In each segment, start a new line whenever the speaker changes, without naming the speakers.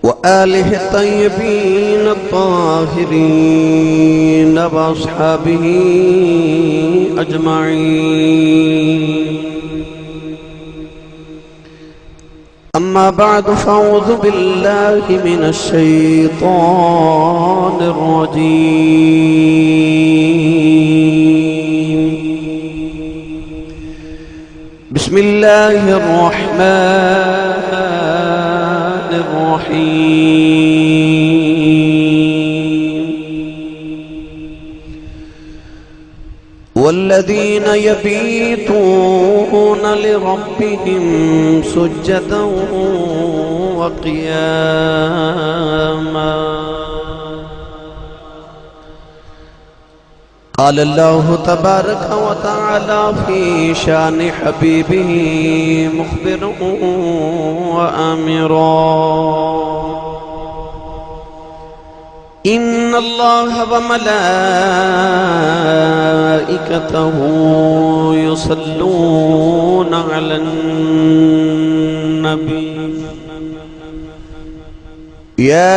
وآله الطيبين الطاهرين وأصحابه أجمعين. أما بعد فأعوذ بالله من الشيطان الرجيم. بسم الله الرحمن الرحيم. والذين يبيتون لربهم سجدا وقياما. قال الله تبارك وتعالى في شان حبيبه مخبرا وآمرا: إن الله وملائكته يصلون على النبي يا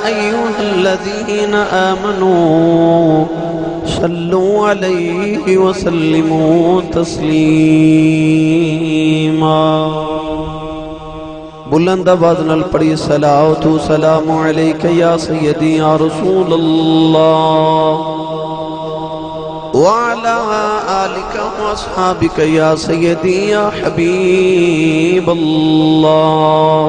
أيها الذين آمنوا صلوا عليه وسلموا تسليما. بلند آواز نال پڑھی صلوات و سلام علیک یا سیدی یا رسول اللہ وعلى آلك واصحابك يا سيدي يا حبيب الله.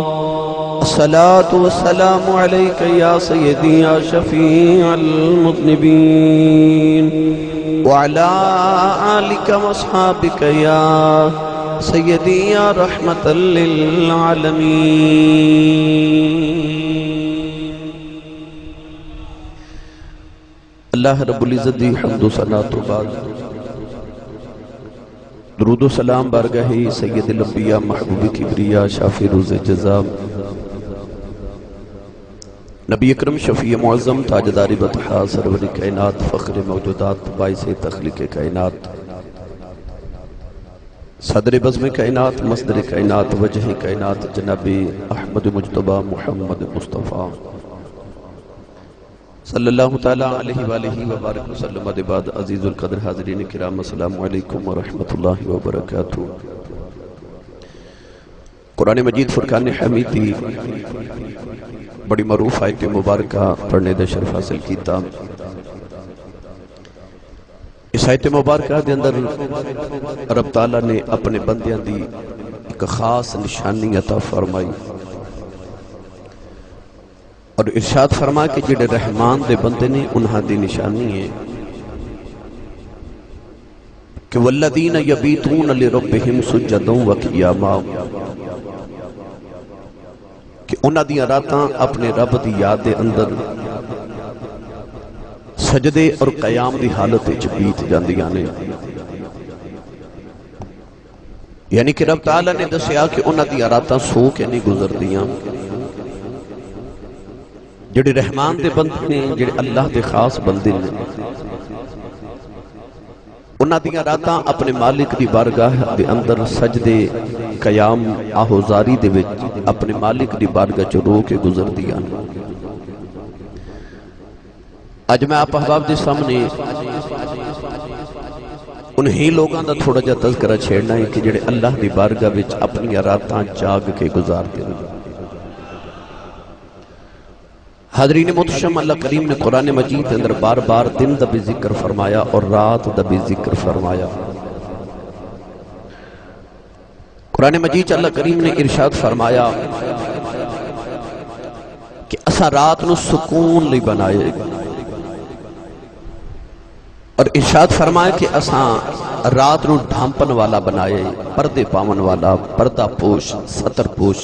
الصلاة والسلام عليك يا سيدي يا شفيع المذنبين وعلى آلك واصحابك يا سيدي يا رحمة للعالمين. اللہ رب العزت دی حمد و ثنا تو بعد درود و سلام بارگاہ سید الانبیاء محبوب کبریا شافی روز جزا نبی اکرم شفیع معظم تاجدار بطحا سرور کائنات فخر موجودات باعث تخلیق کائنات صدر بزم کائنات مصدر کائنات وجہ کائنات جناب احمد مجتبی محمد مصطفیٰ صلی اللہ تعالیٰ علیہ وآلہ وبارک وسلم. بعد عزیز القدر حاضرین کرام السلام علیکم ورحمۃ اللہ وبرکاتہ. قرآن مجید فرقان حمیدی بڑی معروف آیت مبارکہ پڑھنے دا شرف حاصل کیتا. اس آیت مبارکہ دے اندر رب تعالیٰ نے اپنے بندیاں دی ایک خاص نشانی عطا فرمائی اور ارشاد فرما کہ جڑے رحمان دے بندے نے انہاں دی نشانی ہے کہ والذین یبیتون لربہم سجدا وقیاما، کہ انہاں دی راتاں اپنے رب دی یاد دے اندر سجدے اور قیام دی حالت وچ بیت جاندیاں نے. یعنی کہ رب تعالیٰ نے دسیا کہ انہاں دی راتاں سو کے نہیں گزردیاں. جڑے رحمان دے بندے نے، جڑے اللہ دے خاص بندے نے، انہاں دیاں راتاں اپنے مالک دی بارگاہ دے اندر سجدے قیام آہوزاری دے وچ اپنے مالک دی بارگاہ چ رو کے گزردیاں. اج میں آپ احباب دے سامنے انہی لوگاں دا تھوڑا جا تذکرہ چھیڑنا ہے کہ جڑے اللہ دی بارگاہ وچ اپنی راتاں جاگ کے گزارتے ہیں. حاضرین محترم، اللہ کریم نے قرآن مجید کے اندر بار بار دن دا بھی ذکر فرمایا اور رات دا بھی ذکر فرمایا. قرآن مجید اللہ کریم نے ارشاد فرمایا کہ اسا رات نو سکون لی بنائے، اور ارشاد فرمایا کہ اسا رات نو ڈھانپن والا بنائے، پردے پاون والا، پردہ پوش، ستر پوش.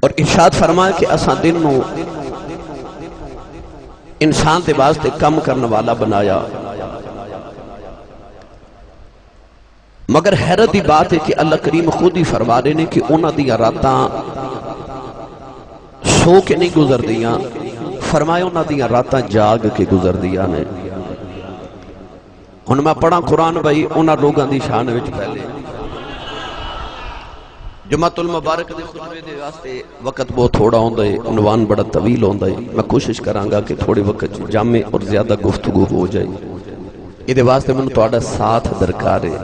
اور ارشاد فرمایا کہ اساں دن نو انسان دے واسطے کم کرنے والا بنایا. مگر حیرت دی بات ہے کہ اللہ کریم خود ہی فرما رہے نے کہ انہاں دی راتاں سو کے نہیں گزر دیاں، فرمایا انہاں دی راتاں جاگ کے گزر دیاں نے. ہن میں پڑھا قرآن بھائی انہاں لوگاں دی شان وچ پہلے جمعۃ المبارک دے خطبے دے واسطے وقت بہت تھوڑا ہوندا ہے، عنوان بڑا طویل ہوندا ہے، میں کوشش کراں گا کہ تھوڑے وقت جامع اور زیادہ گفتگو ہو جائے۔ یہ واسطے مینوں تہاڈا ساتھ درکار ہے۔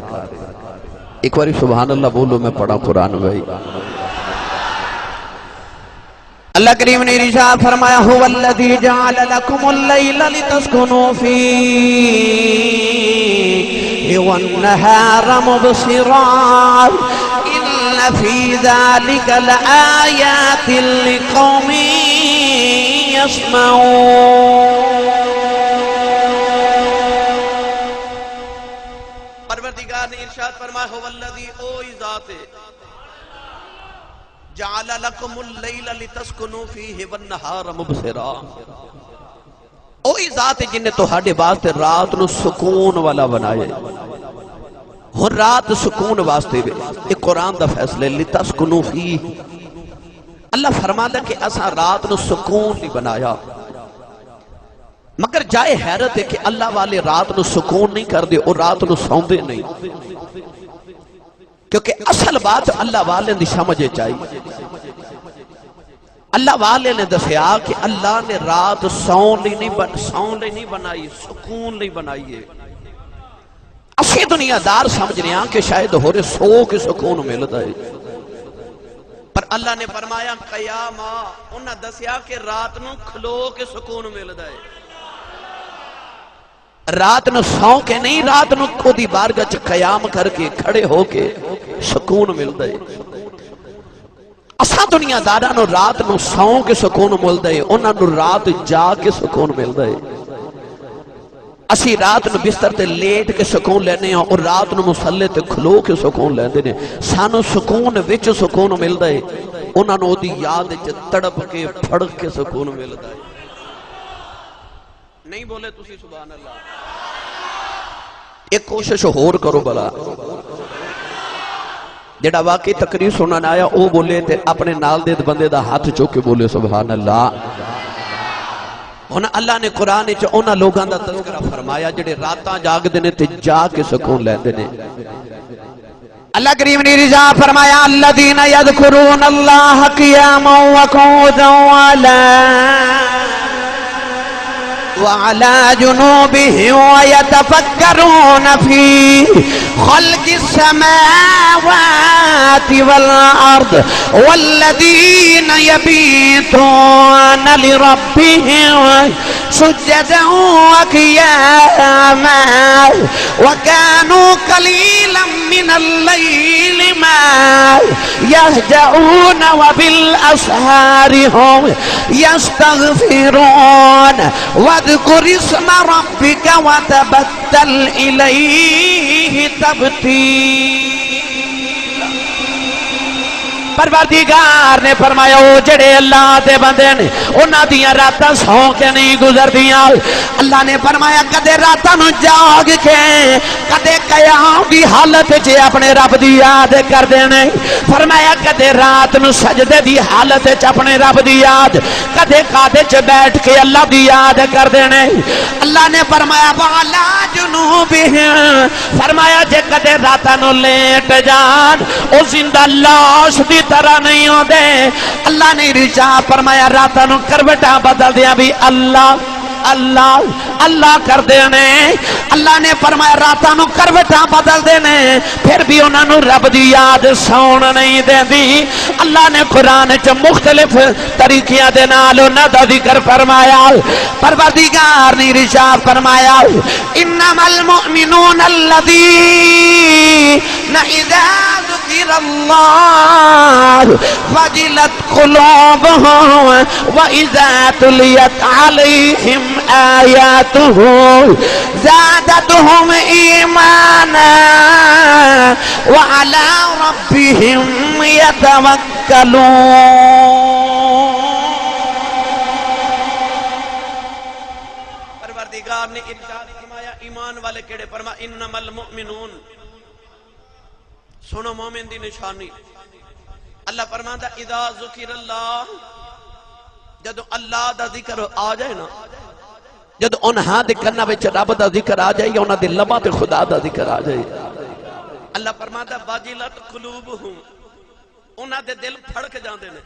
ایک باری سبحان اللہ بولو، میں پڑھا قرآن بھائی۔ اللہ کریم نے ارشاد فرمایا هو الذی جعل لكم الليل لتسكنوا فيه والنهار مبصرا ان في ذلك لآيات لقوم يسمعون۔ پروردگار نے ارشاد فرمایا هو الذی، اوہی ذات ہے، جعل لکم اللیل لتسکنوا فیہ والنہار مبصرا، اوہی ذات ہے جن نے تہاڈے واسطے رات نو سکون والا بنایا۔ ہن رات سکون واسطے یہ قرآن دا فیصلہ لتسکنوا فیہ۔ اللہ فرماتا کہ اساں رات نو سکون نہیں بنایا، مگر جائے حیرت ہے کہ اللہ والے رات نو سکون نہیں کر دے اور رات نو سوندے نہیں، کیونکہ اصل بات اللہ والے دی سمجھے چاہیے۔ اللہ والے نے دسیا کہ اللہ نے رات سون نہیں بنائی، سکون نہیں بنائی ہے۔ اسی دنیا دار سمجھ رہے ہیں کہ شاید ہو رہے سو کے سکون ملتا ہے، پر اللہ نے فرمایا قیام، انہاں دسیا کہ رات نو کھلو کے سکون ملتا ہے، رات نو سو کے نہیں، رات نو کو دی بارگاہ چ قیام کر کے کھڑے ہو کے سکون ملتا ہے۔ اساں دنیا داراں نو رات نو سو کے سکون ملتا ہے، انہاں نو رات جا کے سکون ملتا ہے۔ اسی رات نو بستر تے لیٹ کے سکون لینے ہیں اور رات نو مصلے تے کھلو کے سکون لیندے نے۔ سانو سکون وچ سکون ملتا ہے، انہاں نو دی یاد وچ تڑپ کے پھڑک کے سکون ملتا ہے۔ نہیں بولے تسی سبحان اللہ۔ ایک کوشش ہور کرو بلا، جڑا واقعی تقریر سنن آیا او بولے تے اپنے نال دے بندے دا ہاتھ چوک کے بولے سبحان اللہ۔ ہن اللہ نے قرآن وچ انہاں لوگاں دا تذکرہ فرمایا جڑے راتاں جاگدے نے تے جا کے سکون لیندے نے۔ اللہ کریم نے ارشاد فرمایا الذین یذکرون اللہ قیاما وقعودا وعلى جنوبهم ويتفكرون في خلق السماوات والأرض والذين يبيتون لربهم سجدا وقياما وكانوا قليلا من الليل ما يهجعون وبالأسحار هم يستغفرون واذكر اسم ربك وتبتل إليه تبتيلا۔ پروردگار نے فرمایا او جڑے اللہ دے بندے نے انہاں دیاں راتاں سو کے نہیں گزردیاں۔ اللہ نے فرمایا کدے راتاں نو جاگ کے کدے قیام دی حالت وچ اپنے رب دی یاد کر دینے، فرمایا کدے رات نو سجدے دی حالت وچ اپنے رب دی یاد، کدے قعدے وچ بیٹھ کے اللہ دی یاد کر دینے۔ اللہ نے فرمایا وعلی جنوبہم، فرمایا جے کدے راتاں نو لیٹ جان او زندہ لاش دی طرح نہیں ہو دے۔ اللہ نے ارشاد فرمایا راتاں نو کروٹاں بدل دیا بھی اللہ اللہ اللہ کر دینے۔ اللہ نے فرمایا راتاں نو کروٹاں بدل دینے، پھر بھی انہاں نو رب دی یاد سون نہیں دیندی۔ اللہ نے قرآن چ مختلف طریقیاں دے نال انہاں دا ذکر فرمایا۔ پروردگار نے ارشاد فرمایا انما المؤمنون الذین اذا ذکر اللہ وجلت قلوبهم واذا تلیت علیہم آیاتہ زادتهم ایمانا وعلی ربهم یتوکلون۔ پروردگار نے ارشاد فرمایا ایمان والے کیڑے، فرمایا انما المؤمنون، سنو مومن دی نشانی۔ اللہ فرماتا اذا ذکر اللہ، جدو اللہ دا ذکر آ جائے نا، جدو انہاں دے کناں وچ رب دا ذکر آ جائے یا انہاں دے لباں تے خدا دا ذکر آ جائے، اللہ فرماتا واجلت قلوبہم، انہاں دے دل پھڑک جاندے نے.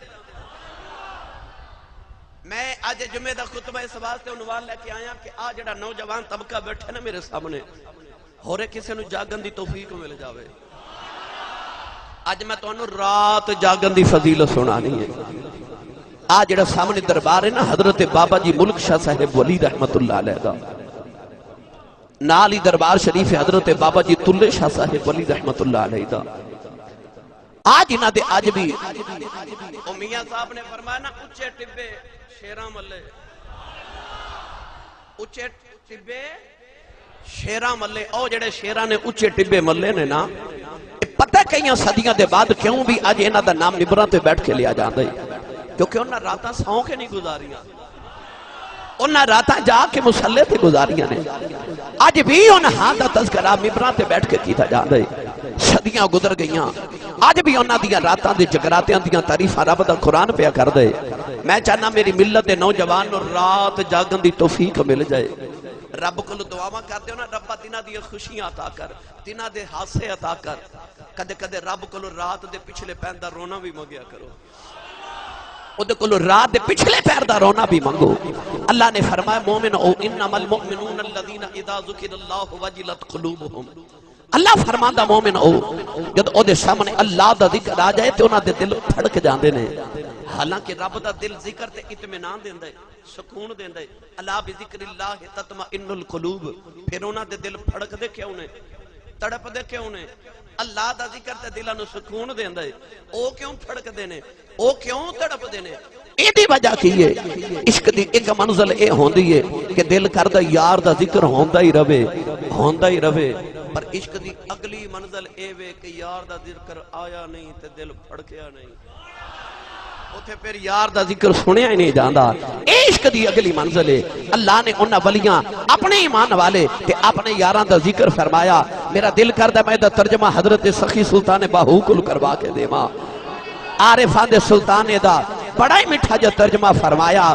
میں آج جمعے دا خطبہ اس واسطے عنوان لے کے آیا کہ آ جڑا نوجوان طبقہ بیٹھے نا میرے سامنے ہورے کسے نو جاگن دی توفیق مل جاوے. آج میں تو انہوں رات جاگن دی فضیلت سنانی ہے. آج جڑا سامنے دربار ہے نا حضرت بابا جی ملک شاہ صاحب ولی رحمت اللہ علیہ دا نالی دربار شریف حضرت بابا جی تلے شاہ صاحب ولی رحمت اللہ علیہ دا. آج انہاں دے آج بھی میاں صاحب نے فرمایا نا اچھے ٹبے شیراں ملے, اچھے ٹبے شیراں ملے. او جڑے شیراں نے اچھے ٹبے ملے نے نا پتہ کئیاں صدیاں دے بعد کیوں بھی آج انہاں دا نام ممبراں تے بیٹھ کے لیا جاندا ہے, کیونکہ انہاں راتاں سوں کے نہیں گزاریاں, انہاں راتاں جا کے مصلے تے گزاریاں نے. آج بھی انہاں دا تذکرہ ممبراں تے بیٹھ کے کیتا جاندا ہے. صدیاں گزر گئیاں آج بھی انہاں دیاں راتاں دے جگراتیاں دیاں تعریفاں رب دا قرآن پیا کر دے. میں چاہنا میری ملت دے نوجوان نو رات جاگن دی توفیق مل جائے. رب کو دعاواں کر دیو نا ربا تینا دی خوشیاں عطا کر, تینا دے حادثے عطا کر. کدے کدے رب کو رات دے پچھلے پیر دا رونا بھی منگیا کرو, اودے کولو رات دے پچھلے پیر دا رونا بھی منگو. اللہ نے فرمایا مومن او انما المؤمنون الذین اذا ذکر اللہ وجلت قلوبہم. اللہ فرماندا مومن او جد او دے سامنے اللہ دا ذکر آ جائے تے انہاں دے دل پھڑک جاندے نے. حالانکہ رب دا دل ذکر تے اطمینان دیندا ہے, سکون دیندا ہے. الا بذکر اللہ تطمئن القلوب. پھر انہاں دے دل پھڑک دے کیوں نے, تڑپ دے کیوں نے؟ اللہ دا ذکر تے دلاں نو سکون دیندا ہے. او کیوں پھڑک دے نے, او کیوں تڑپ دے نے؟ ایدی وجہ کی ہے عشق دی ایک منزل اے ہوندی ہے کہ دل کردا یار دا ذکر ہوندا ہی رہے, ہوندا ہی رہے. پر عشق دی اگلی منزل اے وے کہ یار دا ذکر آیا نہیں تے دل پھڑکیا نہیں, اوتھے پھر یار دا ذکر سنیا ہی نہیں جاندا. اے عشق دی اگلی منزل ہے. اللہ نے انہاں ولیاں اپنے ایمان والے تے اپنے یاراں دا ذکر فرمایا. میرا دل کردا میں دا ترجمہ حضرت سخی سلطان باہو کل کروا کے دیواں. عارفاں دے سلطان دا بڑا ہی میٹھا جو ترجمہ فرمایا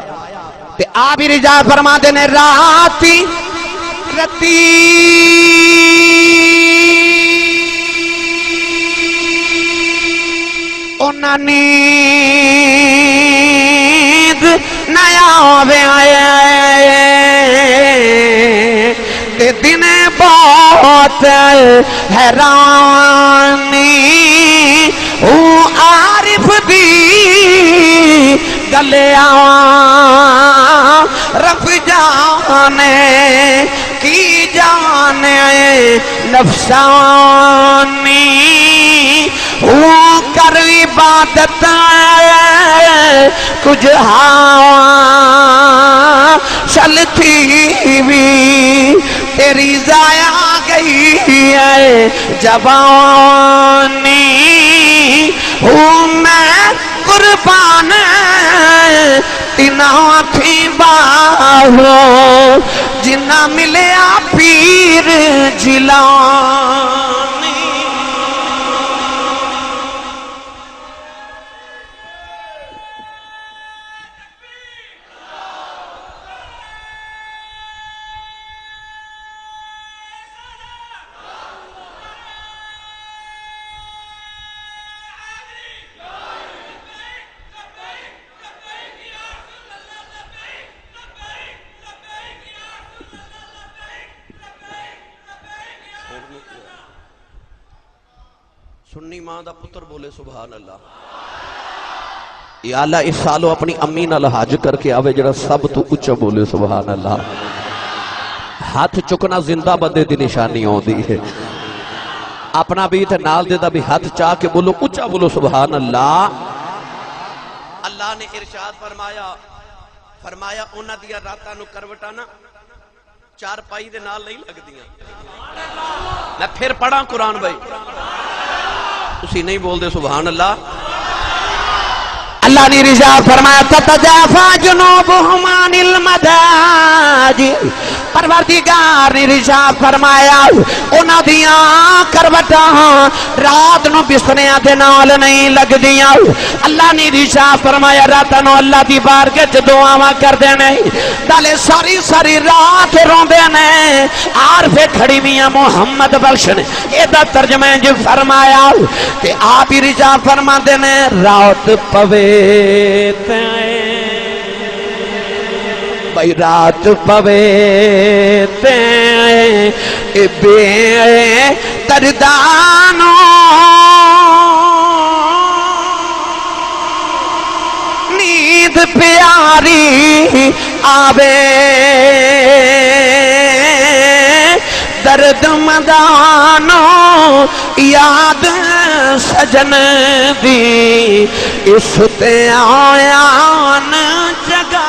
تے آپ ہی رجا فرما دے نے راتی رتی انہاں نیند نیا ہوئے آئے تے دن بہت حیرانی عارف دی گلے آواں رف جانے کی جانے نفسانی کر عبادت کچھ ہاں چلتی بھی تیری ضائع گئی ہے جوانی. ہوں میں قربان تینا تھی باہو جنہ ملیا پیر جیلانی. سنی ماں دا پتر بولے سبحان اللہ. یا اللہ اس سالو اپنی امی نال حج کر کے آوے جڑا سب تو اچھا بولے سبحان اللہ. ہاتھ چکنا زندہ بندے دی نشانی ہوندی ہے. اپنا بھی تے نال دے دا بھی ہاتھ چاہ کے بولو اچھا بولو سبحان اللہ. اللہ نے ارشاد فرمایا انہاں دیا راتاں نو کروٹانا چار پائی دے نال نہیں لگ دیاں. میں پھر پڑھا قرآن بھائی, اسی نہیں بول دے سبحان اللہ. اللہ نے رضا فرمایا تتجافا جنوبہم عن المضاجع پروردگار نے ارشاد فرمایا انہاں دیاں کروٹاں رات نو بستریاں دے نال نہیں لگدیاں اللہ نے ارشاد فرمایا راتاں نو اللہ دی بارگاہ وچ دعاواں کردے نے نالے ساری ساری رات روندے نے عارف کھڑی میاں محمد بخش نے اے دا ترجمہ جو فرمایا تے آپ ارشاد فرماندے نے رات پوے تے بھائی رات پوے تے بے تردانو نیند پیاری آوے درد مدانو یاد سجن دی اس تے آیان جگہ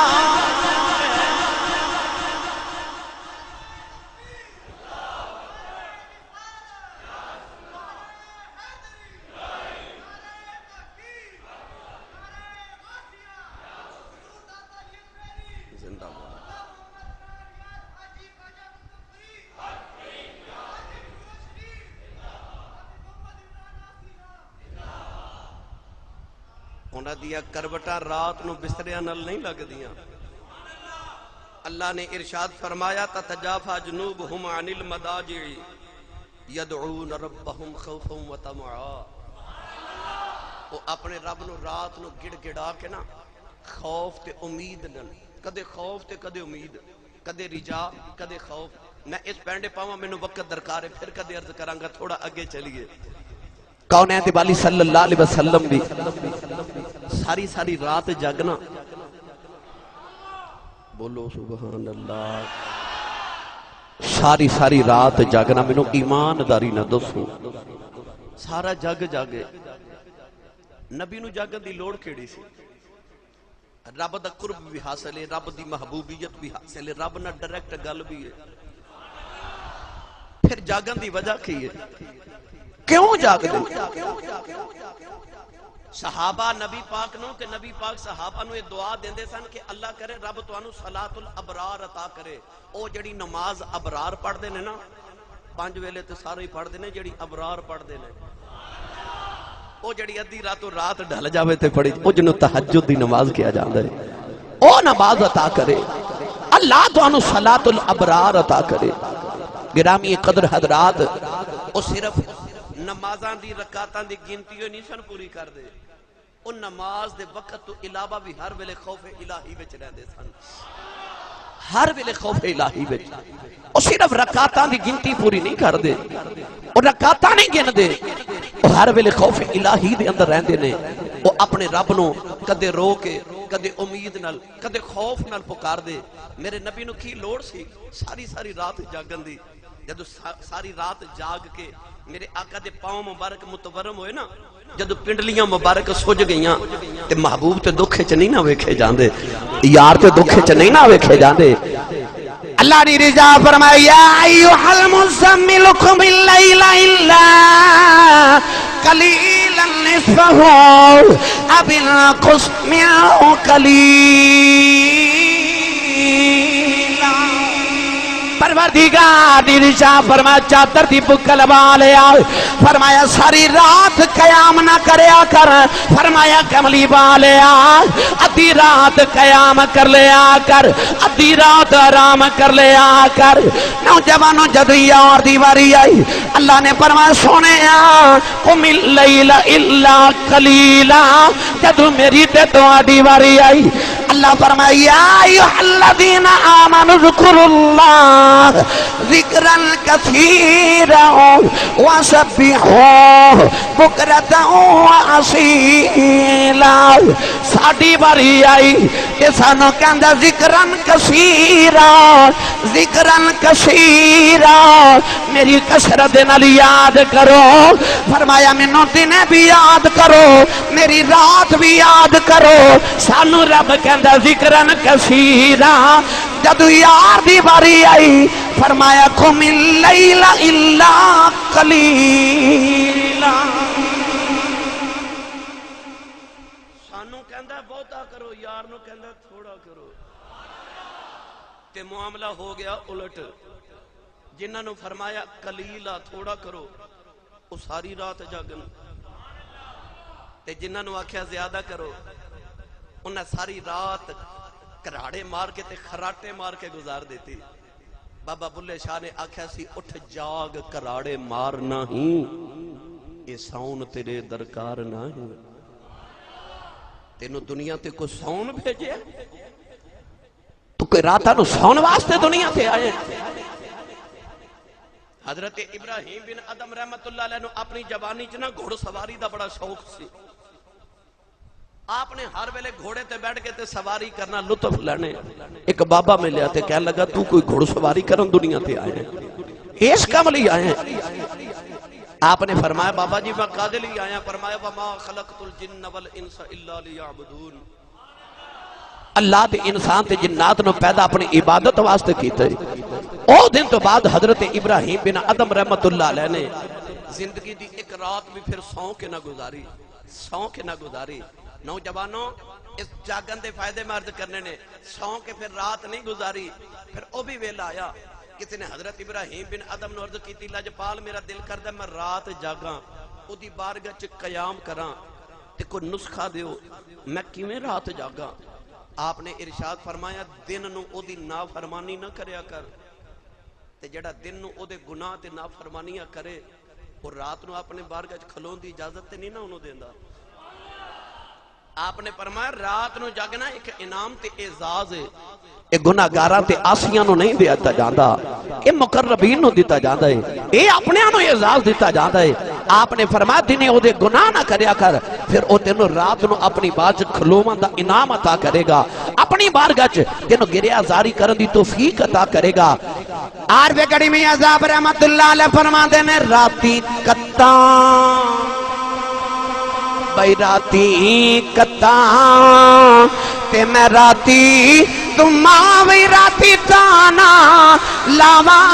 انہاں دیا کروٹاں رات نو بستریاں نال نہیں لگ دیاں اللہ نے ارشاد فرمایا تتجافا جنوبہم عن المضاجع یدعون ربہم خوفا وطمعا وہ اپنے رب نو رات نو گڑ گڑا کے نا خوف تے امید نال کدے خوف تے کدے امید کدے رجا کدے خوف میں اس پینڈے پاواں مینوں وقت درکار ہے پھر کدے عرض کراں گا تھوڑا اگے چلیے کونین والی صلی اللہ علیہ وسلم بھی ساری ساری رات جاگنا بولو سبحان اللہ ساری ساری رات جاگنا مینوں ایمانداری نہ دسو سارا جگ جاگے نبی نو جاگن دی لوڑ کیڑی سی رب دا قرب بھی حاصل ہے رب دی محبوبیت بھی حاصل ہے رب نہ ڈائریکٹ گل بھی ہے پھر جاگن دی وجہ کی ہے کیوں جاگ دے صحابہ نبی پاک نو کہ نبی پاک صحابہ نو یہ دعا دیندے سن کہ اللہ کرے رب توانو صلاۃ الابرار عطا کرے او جڑی نماز ابرار پڑھ دے نے نا 5 ویلے تے سارے ہی پڑھ دے نے جڑی ابرار پڑھ دے نے او جڑی ادھی راتوں رات ڈھل جاوے تے پڑھی او جنوں تہجد دی نماز کیا جاندا ہے او نماز عطا کرے اللہ توانو صلاۃ الابرار عطا کرے گرامی قدر حضرات او صرف نمازاں دی رکعتاں دی گنتی ہوئی نہیں سن پوری کر دے ان نماز دے وقت تو علاوہ بھی ہر ویلے خوف الہی وچ رہندے سن ہر ویلے خوف الہی وچ او صرف رکعتاں دی گنتی پوری نہیں کر دے او رکعتاں نہیں گن دے او ہر ویلے خوف الہی دے اندر رہندے نے او اپنے رب نو کدے رو کے کدے امید نال کدے خوف نال پکار دے میرے نبی نو کی لوڑ سی ساری ساری رات جاگن دی جدو ساری رات جاگ کے میرے آقا دے پاؤں مبارک متورم ہوئے نا جدو پنڈلیاں مبارک سوج گئیاں تے محبوب تے دکھے چ نہیں نہ ویکھے جاندے یار تے دکھے چ نہیں نہ ویکھے جاندے اللہ نے رضا فرمایا یا ایھا المزمل قم اللیل الا قلیلا نصفہ او انقص منہ قلیلا پروردگار نے ارشاد فرمایا چادر دی بکل والیا فرمایا ساری رات قیام نہ کریا کر فرمایا کملی والیا ادھی رات قیام کر لیا کر ادھی رات آرام کر لیا کر نوجوانوں جدو یار دی واری آئی اللہ نے فرمایا سونیا قم اللیل الا قلیلا جدو میری تے دعا دی واری آئی اللہ فرمایا یا ایھا الذین آمنوا اذکروا اللہ ذکرا کثیرا وسبحوہ بکرۃ واصیلا ساڈی واری آئی کہ سانو کہندا ذکرا کثیرا میری کثرت نال یاد کرو فرمایا مینوں دن بھی یاد کرو میری رات بھی یاد کرو سانو رب کہندا ذکرا کثیرا جدو یار دی باری آئی فرمایا قم اللیل الا قلیلا سانو کہندا بہتا کرو یار نو کہندا تھوڑا کرو
تے معاملہ ہو گیا الٹ. جنہاں نو فرمایا قلیلا تھوڑا کرو وہ ساری رات جاگن، تے جنہاں نو آکھیا زیادہ کرو انہاں ساری رات کراڑے مار کے تے خراٹے مار کے گزار دیتی. بابا بلے شاہ نے آکھیا سی اٹھ جاگ کراڑے مارنا ہی یہ سون تیرے درکار نہ ہی. تینوں دنیا تے کو سون بھیجے تو کوئی راتاں نو سون واسطے دنیا تے آئے. حضرت ابراہیم بن ادم رحمت اللہ علیہ نے اپنی جوانی چ نا گھوڑ سواری دا بڑا شوق سی. آپ نے ہر ویلے گھوڑے تے بیٹھ کے تے سواری کرنا لطف لینے. ایک بابا ملیا تے کہنے لگا تو کوئی گھوڑ سواری کرن دنیا تے آئے ہیں اس کام لئی آئے ہیں؟ آپ نے فرمایا بابا جی میں قادر لئی آیا. فرمایا وما خلقت الجن والانس الا لیعبدون. اللہ تے انسان تے جنات نو پیدا اپنی عبادت واسطے کیتے. او دن تو بعد حضرت ابراہیم بن ادم رحمت اللہ علیہ نے زندگی دی ایک رات بھی پھر سو کے نہ گزاری. سو کے نہ گزاری. نوجوانوں اس جاگن دے فائدے میں عرض کرنے نے سو کے پھر رات نہیں گزاری. پھر او بھی ویلا آیا کسی نے حضرت ابراہیم بن ادم نے عرض کی لاجپال میرا دل کردہ میں رات جاگاں او دی بارگاہ چ قیام کراں تے کوئی نسخہ دیو میں کیویں رات جاگاں. آپ نے ارشاد فرمایا دن نو او دی نافرمانی نہ کریا کر تے جڑا دن نو او دے گناہ تے نافرمانیاں کرے اور رات نو اپنے بارگاہ چ کھلون دی اجازت تے نہیں نہ انہوں دیندا. آپ نے فرمایا رات نو جاگنا ایک انعام تے اعزاز ہے. اے گناہگاراں تے آسیاں نو نہیں دیتا جاندا، اے مقربین نو دیتا جاندا ہے، اے اپنے نو اعزاز دیتا جاندا ہے. آپ نے فرمایا دنے او دے گناہ نہ کریا کر پھر او تینو رات نو اپنی بات کھلوون دا انعام عطا کرے گا. اپنی بارگاہ چ تینو گریہ زاری کرن دی توفیق عطا کرے گا.
عارف گڑی میں عذاب رحمت اللہ علیہ فرماتے ہیں راتی کتاں بھائی راتی کتاں تے میں راتی تمہاں وی راتی تانا لاواں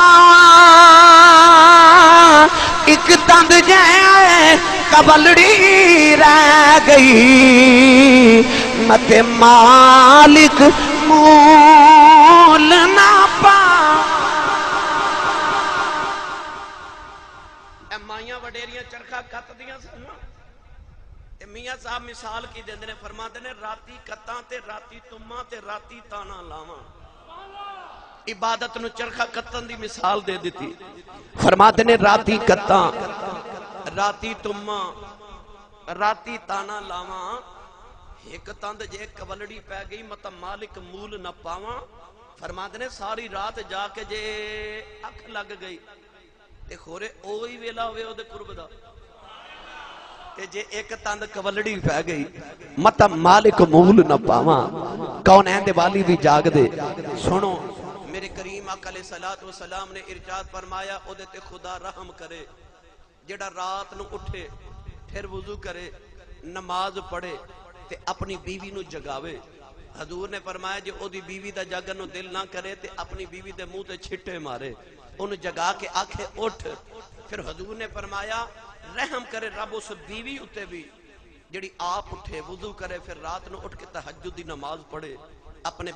ایک تند جائے کبلڑی رہ گئی مت مالک مول نہ پا.
اے مائیاں وڈیریاں چرخہ کت دیاں سن. میاں صاحب مثال کی دیندے نے فرماتے نے راتی کتاں تے راتی تماں تے راتی تانا لاواں. عبادت نو چرخہ کتن دی مثال دے دیتی.
فرماتے نے راتی کتاں
راتی تماں راتی تانا لاواں ایک تند جے کولڑی پہ گئی مت مالک مول نہ پاواں. فرماتے نے ساری رات جا کے جے اکھ لگ گئی تے خورے اوہی ویلا ہوئے او دے قرب دا تے جے ایک تند کولڑی پہ گئی
مت مالک مول نہ پاواں. کون ایندے والی بھی جاگ دے.
سنو میرے کریم آقا علیہ السلام نے ارشاد فرمایا او دے تے خدا رحم کرے جڑا رات نو اٹھے پھر وضو کرے نماز پڑھے تے اپنی بیوی نو جگاوے. حضور نے فرمایا جے او دی بیوی دا جاگن نو دل نہ کرے تے اپنی بیوی دے منہ تے چھٹے مارے انہوں جگا کے آکھے اٹھ. پھر حضور نے فرمایا رحم کرے رب اس بیوی اتے بھی جڑی آپ اٹھے وضو کرے پھر رات نو اٹھ کے تہجد دی نماز پڑھے اپنے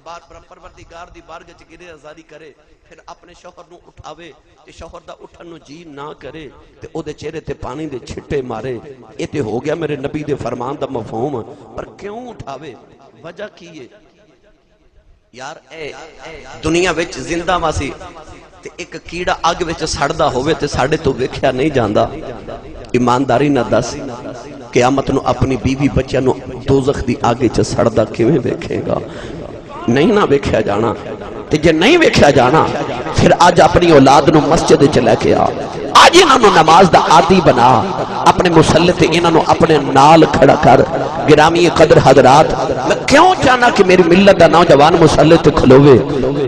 پروردگار دی بارگاہ چ گریہ زاری کرے پھر اپنے شوہر نو اٹھاوے تے شوہر دا اٹھن نو جی نہ کرے تے او دے چہرے تے پانی دے چھٹے مارے. اے تے ہو گیا میرے نبی دے فرمان دا مفہوم. پر کیوں اٹھاوے وجہ کی ہے یار؟ اے دنیا وچ زندہ واسی تے ایک کیڑا اگ وچ سڑدا ہوئے تے ساڈے تو ویکھیا نہیں جاندا. ایمانداری نہ دس قیامت نو اپنی بیوی بچیاں نو دوزخ دی آگے چ سڑدا کیویں ویکھے گا؟ نہیں نہ ویکھیا جانا. تے جے نہیں ویکھیا جانا پھر آج اپنی اولاد نو مسجد چ لے کے آ. آج انہاں نو نماز دا عادی بنا. اپنے مصلی تے انہاں نو اپنے نال کھڑا کر. گرامی قدر حضرات میں کیوں چاہنا کہ میری ملت دا نوجوان مصلی تے کھلوے.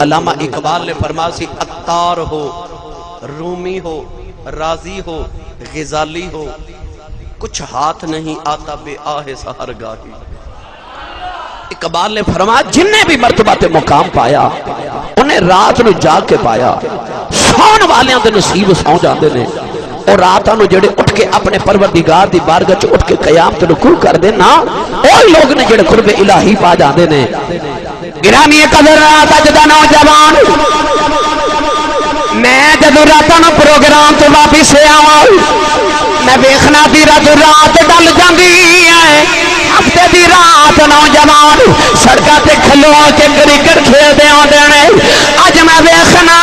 علامہ اقبال نے فرمایا سی عطار ہو رومی ہو رازی ہو غزالی ہو کچھ ہاتھ نہیں آتا بے آہ سحرگاہی. اقبال نے فرمایا جن نے بھی مرتبہ تے مقام پایا انہیں رات نو جاگ کے پایا. سون والیاں دے نصیب سو جاندے نے اور راتاں نو جڑے اٹھ کے اپنے پروردگار دی بارگاہ چ اٹھ کے قیام تے رکوع کر دے نا اوہ لوگ نے جڑے قرب الہی پا جاندے نے.
گرامی قدر اج دا نوجوان میں جدو راتاں نو پروگرام تو واپس آواں میں ویکھنا دی رات ڈل جاندی ہے ہفتے دی رات نوجوان سڑکاں تے کھلو کے کرکٹ کھیلدے آندے نے اج میں ویکھنا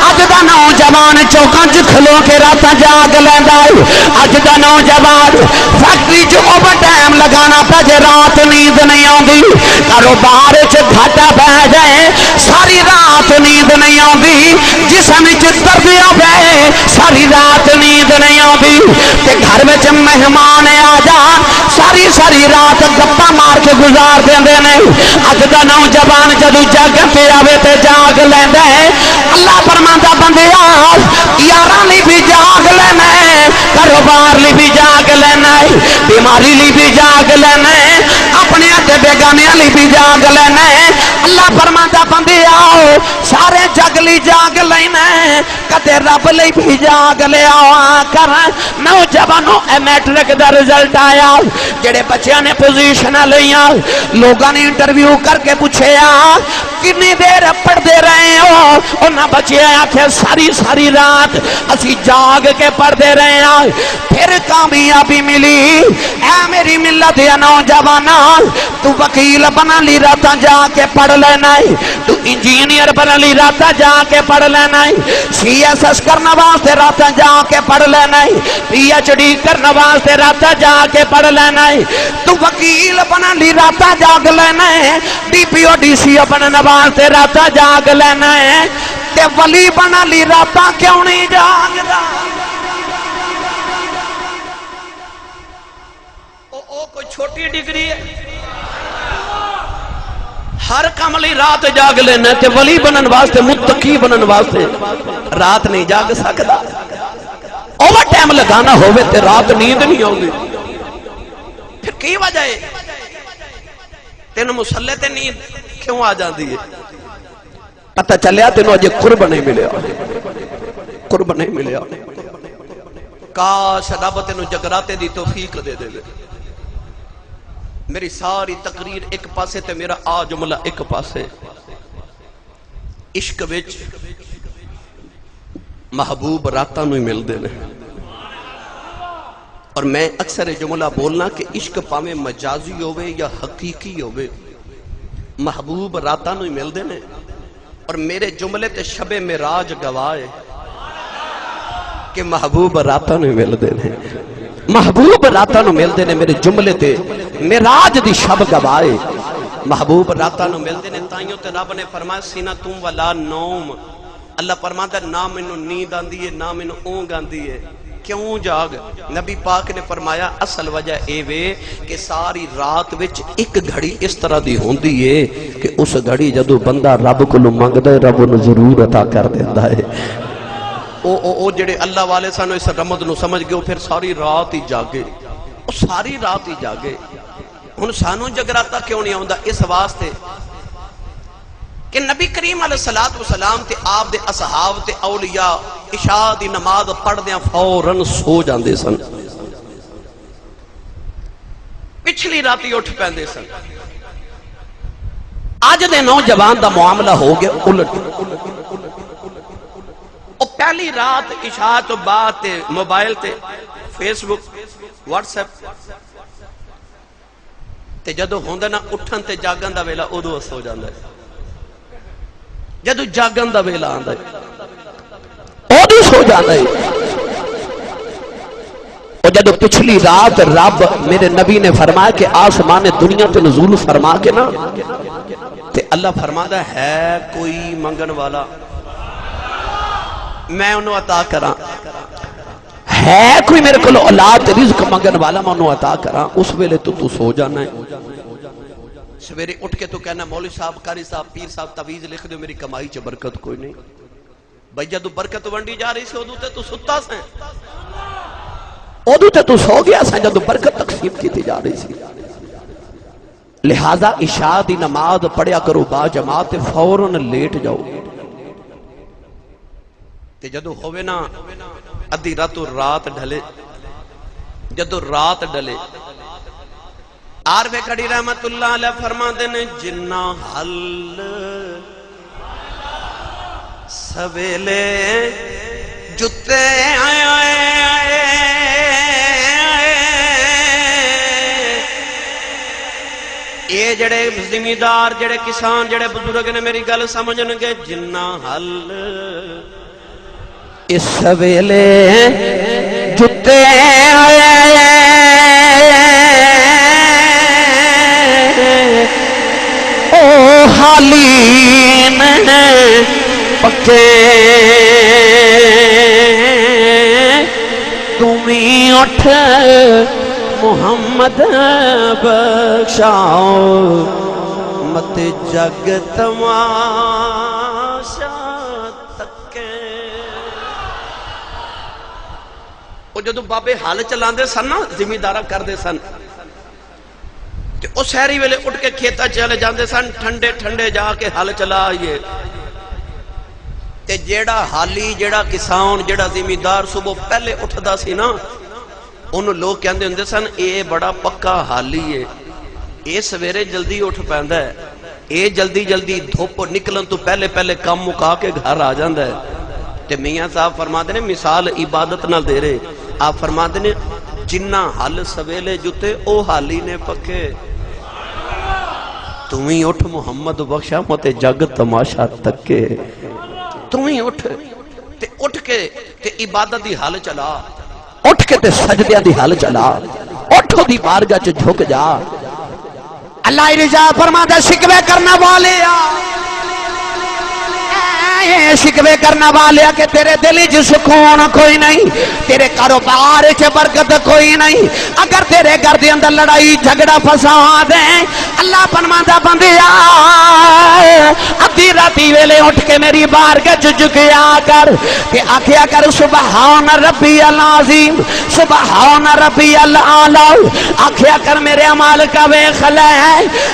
اج دا نوجوان چوکاں چ کھلو کے راتاں جاگ لیندا ہے اج دا نوجوان فیکٹری چ اوور ٹائم لگانا پہ جے رات نیند نہیں آندی کاروبار چ گھاٹا پہ جائے ساری رات نیند نہیں آندی جسم چ درد ہوے ساری رات نیند نہیں آندی تے گھر وچ مہمان آ جان ساری رات گپا مار کے گزار دیندے نے اج دا نوجوان جدو جاگن تے آوے تے جاگ لیندا ہے اللہ فرماندا بندیا یاراں لئی بھی جاگ لینا ہے کاروبار لئی بھی جاگ لینا ہے بیماری لئی بھی جاگ لینا ہے اپنے تے بیگانیاں لئی بھی جاگ لینا ہے اللہ فرماندا بندیا سارے جگ لئی جاگ لینا ہے کدے رب لئی بھی جاگ لیا کر نوجوانوں اے میٹرک دا رزلٹ آیا جڑے بچیاں نے پوزیشن لیاں لوگاں نے انٹرویو کر کے پوچھیا کتنی دیر پڑھتے رہے ہو انہاں بچے آکھے ساری رات اسی جاگ کے پڑھتے رہے ہیں پھر کامیابی ملی اے میری ملت یا نوجوانا تو وکیل بنا لی راتا جا کے پڑھ لینا ہے تو انجینئر بنا لی راتا جا کے پڑھ لینا ہے سی ایس ایس کرنا واسطے راتا جا کے پڑھ لینا ہے پی ایچ ڈی کرنا واسطے راتا جا کے پڑھ لینا ہے تو وکیل بنا لی راتا جاگ لینا ہے D P O D C او بننا واسطے راتا جاگ لینا ہے تے ولی بنا لی راتا کیوں نہیں جاگدا او کوئی چھوٹی ڈگری ہے ہر کام لی رات جاگ لینا تے ولی بنن واسطے متقی بنن واسطے رات نہیں جاگ سکدا اوور ٹائم لگانا ہوئے تے رات نیند نہیں ہوگی پھر کی وجہ ہے تینوں مسلح تے نیند کیوں آ جاندی ہے پتہ چلیا تینوں اجے قرب نہیں ملیا قرب نہیں ملیا کاش رب تینوں جگراتے دی توفیق دے دے میری ساری تقریر ایک پاسے تے میرا آ جملہ ایک پاسے عشق وچ محبوب راتاں نوں مل دے نے اور میں اکثر جملہ بولنا کہ عشق پاویں مجازی ہوئے یا حقیقی ہوئے محبوب راتاں نوں مل دے نے اور میرے جملے تے شب معراج گواہ کہ محبوب راتاں نوں مل دے نے محبوب راتاں نوں مل دے نے میرے جملے تے معراج دی شب گواہ محبوب راتاں نوں مل دے نے تائیوں تے رب نے فرمایا سینہ تم ولا نوم اللہ فرماتا نہ مینوں نیند آندی ہے نہ مینوں اونگ آندی ہے کیوں جاگ نبی پاک نے فرمایا اصل وجہ اے وے کہ ساری رات وچ ایک گھڑی اس طرح دی ہوندی ہے کہ اس گھڑی جدو بندہ رب کو منگدا ہے رب انہوں ضرور عطا کر دیتا ہے او جڑے اللہ والے سانو اس رمض نو سمجھ گئے پھر ساری رات ہی جاگے او ساری رات ہی جاگے ہن سانو جگراتا کیوں نہیں آوندا اس واسطے کہ نبی کریم علیہ السلام تے آپ دے اصحاب تے اولیاء عشاء دی نماز پڑھ دیاں فوراً سو جاندے سن پچھلی راتی اٹھ پیندے سن آج دے نوجوان دا معاملہ ہو گیا الٹ او پہلی رات عشاء تو بعد تے موبائل تے فیس بک واٹس ایپ تے جدو ہوندے نا اٹھن تے جاگن دا ویلا ادو سو جاندا ہے جدو جاگن دا ویلا آندا ہے ادو سو جاندا ہے اور جدو پچھلی رات رب میرے نبی نے فرمایا کہ آسمان دنیا تے نزول فرما کے نا تے اللہ فرماتا ہے کوئی منگن والا میں انہوں عطا کراں ہے کوئی میرے کو اولاد رزق منگن والا میں انہوں عطا کراں اس ویلے تو سو جانا ہے سویرے اٹھ کے تو کہنا مولوی صاحب قاری صاحب پیر صاحب تعویذ لکھ دو میری کمائی چ برکت کوئی نہیں بھائی جدو برکت ونڈی جا رہی سی ادو تے تو ستا سیں ادو تے تو سو گیا سیں جدو برکت تقسیم کی جا رہی سی لہذا عشاء دی نماز پڑھیا کرو با جماعت فوراً لیٹ جاؤ تے جدو ہوئے نا ادھی رات ڈھلے جدو رات ڈھلے
عارف کھڑی رحمت اللہ علیہ فرماتے نے جنہ حل سویلے جتے یہ جڑے زمیندار جڑے کسان جڑے بزرگ نے میری گل سمجھن گے جنہ حل
اس سویلے جتے او حالین پکے تمہیں اٹھ محمد بخشاؤ مت جگ تماشا تکے.
وہ جدو بابے حال چلاندے سن نا زمیندارہ کردے سن کہ اس سہری ویلے اٹھ کے کھیتا چلے جاندے سن ٹھنڈے ٹھنڈے جا کے حال چلا آئیے تے جیڑا حالی جیڑا کسان جیڑا زمیندار صبح پہلے اٹھدا سی نا انہوں لوگ کہندے ہوندے سن اے بڑا پکا حالی ہے اے سویرے جلدی اٹھ پیندا ہے اے جلدی جلدی دھوپ نکلن تو پہلے پہلے کام مکا کے گھر آ جاندا ہے. تے میاں صاحب فرماتے نے مثال عبادت نال دے رہے آپ فرماتے نے جنہ حل سویلے جتے او حالی نے پکے تمہیں اٹھ محمد بخشا متے جگ تماشا تکے. تمہیں اٹھ کے تے عبادت دی حال چلا
اٹھ کے تے سجدیاں دی حال چلا اٹھو دی بارگاہ چ جھک جا. اللہ رضا فرماتا شکوے کرنا والے شکوے کرنا والے کہ تیرے دل وچ سکون کوئی نہیں تیرے کاروبار وچ برکت کوئی نہیں اگر تیرے گھر دے اندر لڑائی جھگڑا فساد ہے اللہ فرماتا بندیا ادھی راتی ویلے اٹھ کے میری بارگاہ وچ جھکیا کر تے آکھیا کر سبحان ربی العظیم سبحان ربی الاعلی آکھیا کر میرے اعمال کا ویکھ لے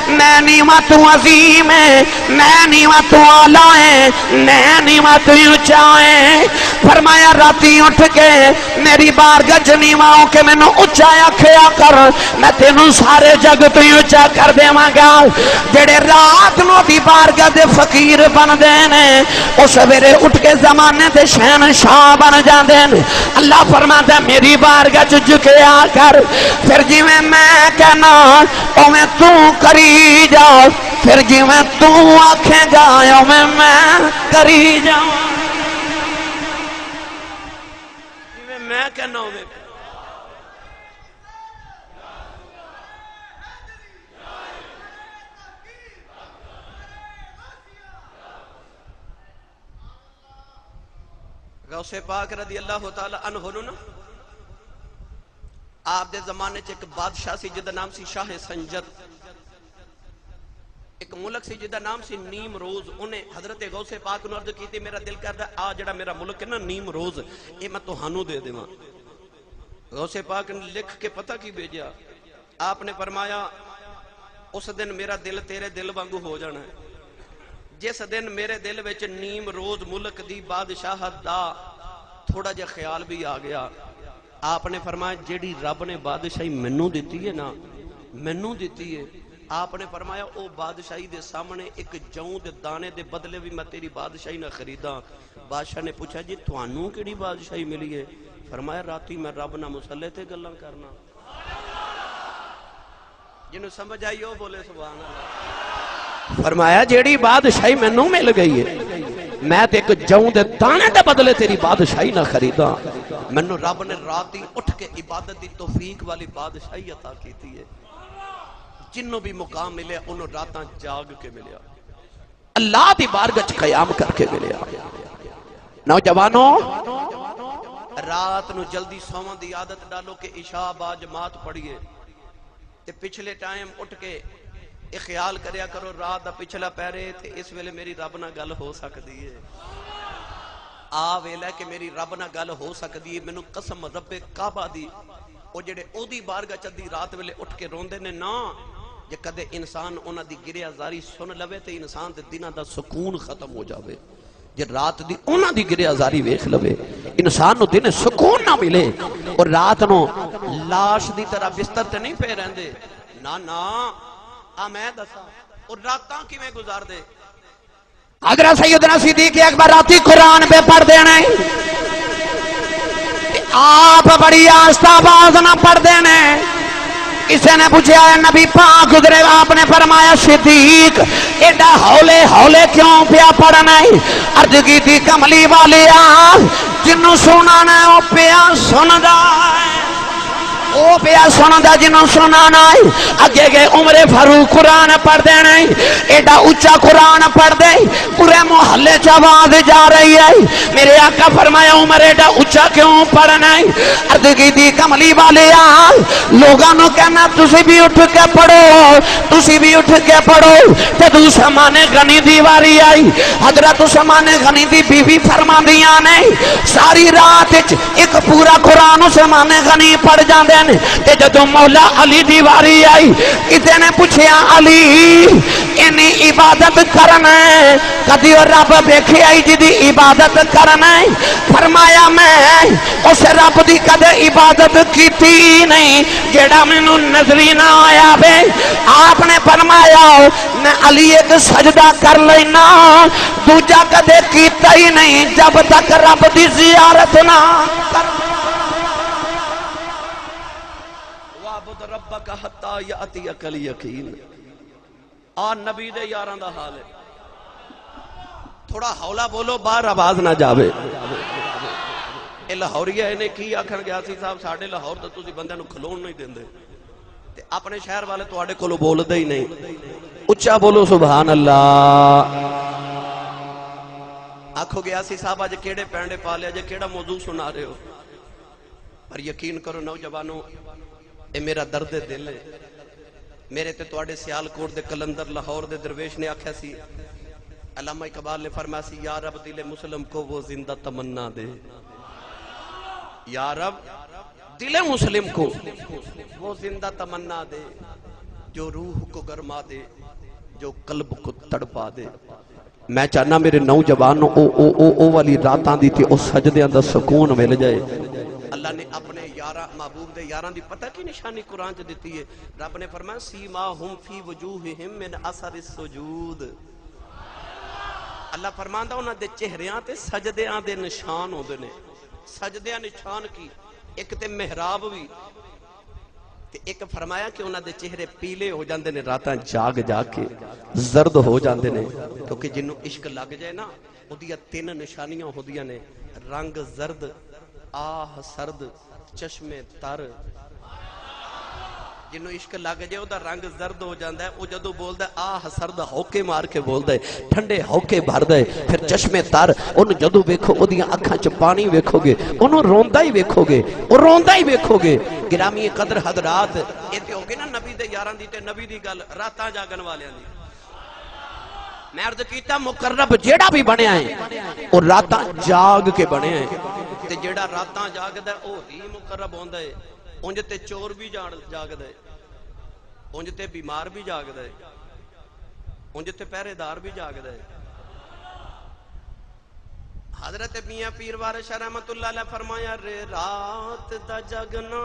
میں نعمت عظیم ہے میں نعمت اعلی ہے میں نعمت اونچائیں. فرمایا راتی اٹھ کے میری بارگاہ چ نیواں ہو کے مینوں اونچا آکھیا کر میں تینوں سارے جگ تو اونچا کر دیواں گا. جڑے رات نو دی بارگاہ دے فقیر بندے نے او سویرے اٹھ کے زمانے دے شہنشاہ بن جاندے نے. اللہ فرماتا میری بارگاہ چ جھکیا کر پھر جویں میں کہنا اوویں تو کری جا پھر جویں تو آکھے گا اوویں میں کری جاؤں
میں کہنا ہوں غوث پاک رضی اللہ تعالی عنہ نا آپ دے زمانے چ ایک بادشاہ سی جدا نام سی شاہ سنجر ایک ملک سی جدا نام سی نیم روز انہیں حضرت غوث پاک نے عرض کی تھی میرا دل کرتا ہے آ جڑا میرا ملک ہے نا نیم روز اے میں تہانوں دے دیواں. غوث پاک نے لکھ کے پتہ کی بھیجا آپ نے فرمایا اس دن میرا دل تیرے دل وانگو ہو جانا ہے جس دن میرے دل وچ نیم روز ملک دی بادشاہت دا تھوڑا جا خیال بھی آ گیا. آپ نے فرمایا جیڑی رب نے بادشاہی منوں دیتی ہے نا منوں دیتی ہے آپ نے فرمایا او بادشاہی دے سامنے ایک جوں دے دانے دے بدلے بھی میں تیری بادشاہی نہ خریدا. بادشاہ نے پوچھا جی تھانوں کیڑی بادشاہی ملی ہے فرمایا راتی میں رب نہ مصلی تے گلاں کرنا. جنوں سمجھ آئی ہو بولے سبحان اللہ.
فرمایا جیڑی بادشاہی مینوں مل گئی ہے میں تے ایک جوں دے دانے دے بدلے تیری بادشاہی نہ خریدا.
منو رب نے راتی اٹھ کے عبادت دی توفیق والی بادشاہی عطا کیتی ہے. جنوں بھی مقام ملے انہوں راتاں جاگ کے ملیا
اللہ دی بارگاہ چ قیام کر کے ملیا. نوجوانوں
رات نو جلدی سوان دی عادت ڈالو کہ عشاء با جماعت پڑھیے تے پچھلے ٹائم اٹھ کے یہ خیال کریا کرو رات دا پچھلا پیرے تے اس ویلے میری رب نہ گل ہو سکتی ہے. آ ویلا کہ میری رب نہ گل ہو سکتی ہے. مینوں قسم رب کعبہ دی او جڑے او دی بارگاہ چدی رات ویلے اٹھ کے روندے نے نا جے کدے انسان انہاں دی گریہ زاری سن لوے تے انسان دے دناں دا سکون ختم ہو جاوے. جے رات دی انہاں دی گریہ زاری ویکھ لوے انسان نو دن سکون نہ ملے اور رات نو لاش دی طرح بستر تے نہیں پے رہندے نا نا آ میں دسا اور راتاں کیویں گزار دے
حضرت سیدنا صدیق اکبر راتی قرآن پہ پڑھ دینے آپ بڑی آستہ آواز نہ پڑھ دینے کسی نے پوچھا ہے نبی پاک گزرے آپ نے فرمایا صدیق ایڈا ہولے ہولے کیوں پیا پڑھنا ہے عرض کی تھی کملی والی جنوں سنانا ہے وہ پیا سندا ہے وہ پیا سندا جنوں سنانا ہے اگے گئے عمر فاروق قرآن پڑھ دینا ہے ایڈا اچھا قرآن پڑھ دے پورے محلے چ آواز جا رہی ہے میرے آقا فرمایا عمر ایڈا اچھا کیوں پڑھنا ہے عرض کی تھی کملی والے لوگاں نو کہنا تسی بھی اٹھ کے پڑھو تسی بھی اٹھ کے پڑھو تے عثمان غنی دی واری آئی حضرت عثمان غنی دی بیوی فرماندیاں نے ساری رات ایک پورا قرآن عثمان غنی پڑھ جاندے تے جدوں مولا علی دی واری آئی کسی نے پوچھیا علی اینی عبادت کرنا ہے کدی رب ویکھیا جی دی عبادت کرنا ہے فرمایا میں اس رب دی کدے عبادت کیتی نہیں جیڑا مینوں نظری نہ آیا وے آپ نے فرمایا میں علی ایک سجدہ کر لینا دوجا کدے کیتا ہی نہیں جب تک رب دی زیارت نہ کر
وعبد ربک حتی یأتیک الیقین آ نبی دے یاراں دا حال ہے تھوڑا ہولا بولو باہر آواز نہ جاوے اے لاہوریہ انہیں کی آکھن گیا سی صاحب ساڑھے لاہور تو تسی بندے نو کھلون نہیں دیندے تے اپنے شہر والے تو آڑے کولو بول دے ہی نہیں اچھا بولو سبحان اللہ آکھو گیا سی صاحب آج کیڑے پینڈے پالے آج کیڑا موضوع سنا رہے ہو پر یقین کرو نوجوانوں اے میرا درد دل ہے میرے تے توڑے سیال کوٹ دے کلندر لاہور دے درویش نے آکھا سی علامہ اقبال نے فرمایا سی یا رب دل مسلم کو وہ زندہ تمنا دے یا رب دل مسلم کو وہ زندہ تمنا دے جو روح کو گرما دے جو قلب کو تڑپا دے میں چاہنا میرے نوجوانوں او والی راتاں دی تھی او سجدیاں دا سکون مل جائے اللہ نے اپنے یارہ محبوب دے یاراں دی پتہ کی نشانی قرآن چ دیتی ہے رب نے فرمایا سیماہم فی وجوہہم من اثر السجود اللہ فرماندا انہاں دے چہریاں تے سجدیاں دے نشان ہوندے نے سجدیاں نشان کی ایک تے محراب بھی تے ایک فرمایا کہ انہاں دے چہرے پیلے ہو جاندے نے راتاں جاگ جاگ کے زرد ہو جاندے نے کیونکہ جنوں عشق لگ جائے نا اودیاں تین نشانیاں ہوندیاں نے رنگ زرد آہ سرد چشمے تر جنوں عشق لگ جائے او دا رنگ زرد ہو جاندہ ہے او جدو بولدا ہے آہ سرد ہوکے مار کے بولدا ہے ٹھنڈے ہوکے بھردا ہے پھر چشمے تر انہوں جدو ویکھو او دیاں اکھاں چ پانی ویکھو گے انہوں روندا ہی ویکھو گے او روندا ہی ویکھو گے گرامی قدر حضرات اے تے ہو گے نا نبی دے یاراں دی تے نبی دی گل راتاں جاگن والیاں دی میں عرض کیتا مقرب جیڑا بھی بنیا ہے او راتاں جاگ کے بنیا ہے تے جیڑا راتاں جاگدا ہے او ہی مقرب ہوندا ہے انج تے چور بھی جاگدا ہے انج تے بیمار بھی جاگدا ہے انج تے پہرے دار بھی جاگدا ہے حضرت میاں پیر وارث شاہ رحمت اللہ علیہ فرمایا رے رات دا جگنا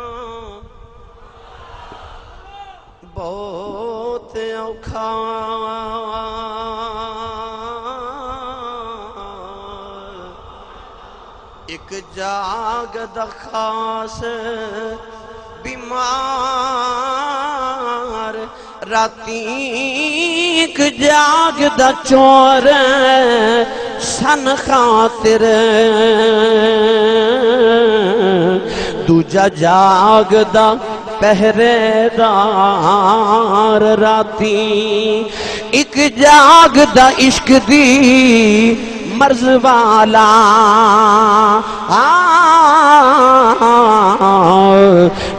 بہت اوکھا ایک جاگ دا خاص بیمار راتی ایک جاگ دا چور سن خاطر دوجا جاگ دا پہرے دار راتی ایک جاگ دا عشق دی مرض والا